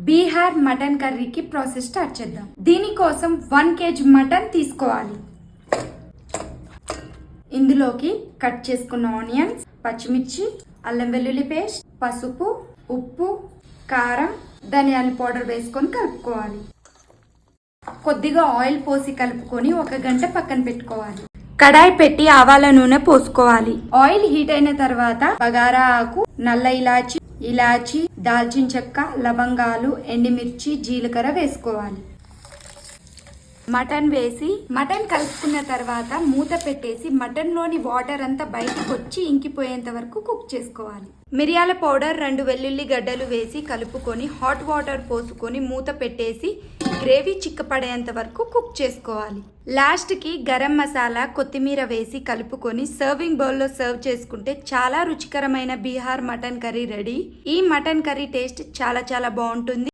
Bihar mutton కర్రీకి process start చేద్దాం. దీనికోసం 1 kg మటన్ తీసుకోవాలి. ఇందులోకి కట్ చేసుకున్న ఆనియన్స్, పచ్చిమిర్చి, అల్లం వెల్లుల్లి పేస్ట్, పసుపు, ఉప్పు, కారం, ధనియాల పౌడర్ వేసుకొని కలుపుకోవాలి. కొద్దిగా ఆయిల్ పోసి కలుపుకొని 1 గంట పక్కన పెట్టుకోవాలి. కడాయి పెట్టి ఆవాల నూనె పోసుకోవాలి. ఆయిల్ హీట్ అయిన తర్వాత బగారా ఆకు, నల్ల ఇలాచి, దాల్చిన చెక్క, లవంగాలు, ఎండుమిర్చి, జీలకర్ర వేసుకోవాలి. మటన్ వేసి మటన్ కలుపుకున్న తర్వాత మూత పెట్టేసి మటన్ లోని వాటర్ అంతా బయటకు వచ్చి ఇంకిపోయేంత వరకు కుక్ చేసుకోవాలి. మిరియాల పౌడర్, 2 వెల్లుల్లి గడ్డలు వేసి కలుపుకొని హాట్ వాటర్ పోసుకొని మూత పెట్టేసి గ్రేవీ చిక్కపడేంత వరకు కుక్ చేసుకోవాలి. లాస్ట్ కి గరం మసాలా, కొత్తిమీర వేసి కలుపుకొని సర్వింగ్ బౌల్లో సర్వ్ చేసుకుంటే చాలా రుచికరమైన బీహార్ మటన్ కర్రీ రెడీ. ఈ మటన్ కర్రీ టేస్ట్ చాలా బాగుంటుంది.